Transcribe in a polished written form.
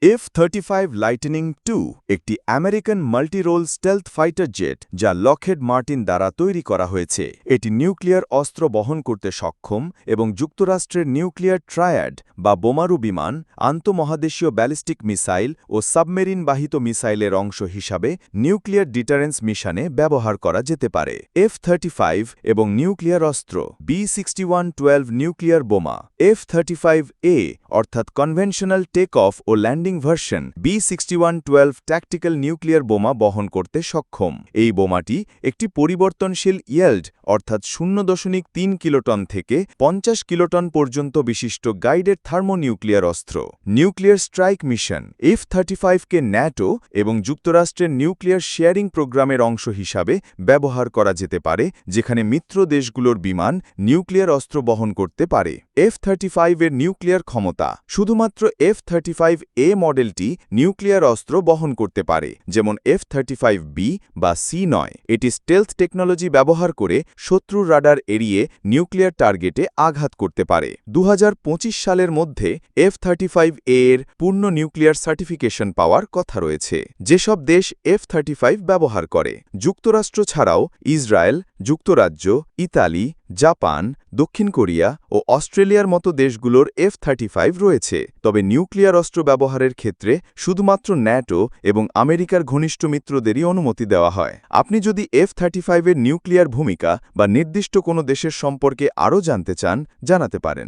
F-35 lightning 2 একটি American multi-role stealth fighter jet যা Lockheed Martin দ্বারা তৈরি করা হয়েছে। এটি নিউক্লিয়ার অস্ত্র বহন করতে সক্ষম এবং যুক্তরাষ্ট্রের নিউক্লিয়ার ট্রায়াড বা বোমারু বিমান, আন্তঃমহাদেশীয় ব্যালিস্টিক মিসাইল ও সাবমেরিন-বাহিত মিসাইলের অংশ হিসাবে নিউক্লিয়ার ডিটারেন্স মিশনে ব্যবহার করা যেতে পারে। F-35 এবং নিউক্লিয়ার অস্ত্র B-6112 নিউক্লিয়ার বোমা F-35A অর্থাৎ কনভেনশনাল টেক অফ ও landing version B-6112 tactical nuclear বোমা বহন করতে সক্ষম। এই বোমাটি একটি পরিবর্তনশীল ইয়েল্ড অর্থাৎ 0.3 কিলোটন থেকে 50 কিলোটন পর্যন্ত বিশিষ্ট গাইডেড থার্মোনিউক্লিয়ার অস্ত্র। নিউক্লিয়ার স্ট্রাইক মিশন F-35কে ন্যাটো এবং যুক্তরাষ্ট্রের নিউক্লিয়ার শেয়ারিং প্রোগ্রামের অংশ হিসাবে ব্যবহার করা যেতে পারে, যেখানে মিত্র দেশগুলোর বিমান নিউক্লিয়ার অস্ত্র বহন করতে পারে। F-35 এর নিউক্লিয়ার ক্ষমতা শুধুমাত্র F-35A মডেলটি নিউক্লিয়ার অস্ত্র বহন করতে পারে, যেমন F-35B বা C9। এটি স্টেলথ টেকনোলজি ব্যবহার করে শত্রুর রাডার এড়িয়ে নিউক্লিয়ার টার্গেটে আঘাত করতে পারে। 2025 সালের মধ্যে F-35A এর পূর্ণ নিউক্লিয়ার সার্টিফিকেশন পাওয়ার কথা রয়েছে। যেসব দেশ F-35 ব্যবহার করে যুক্তরাষ্ট্র ছাড়াও ইসরায়েল, যুক্তরাজ্য, ইতালি, জাপান, দক্ষিণ কোরিয়া ও অস্ট্রেলিয়ার মতো দেশগুলোর F-35 রয়েছে। তবে নিউক্লিয়ার অস্ত্র ব্যবহারের ক্ষেত্রে শুধুমাত্র ন্যাটো এবং আমেরিকার ঘনিষ্ঠ মিত্রদেরই অনুমতি দেওয়া হয়। আপনি যদি F-35 এর নিউক্লিয়ার ভূমিকা বা নির্দিষ্ট কোনো দেশের সম্পর্কে আরও জানতে চান, জানাতে পারেন।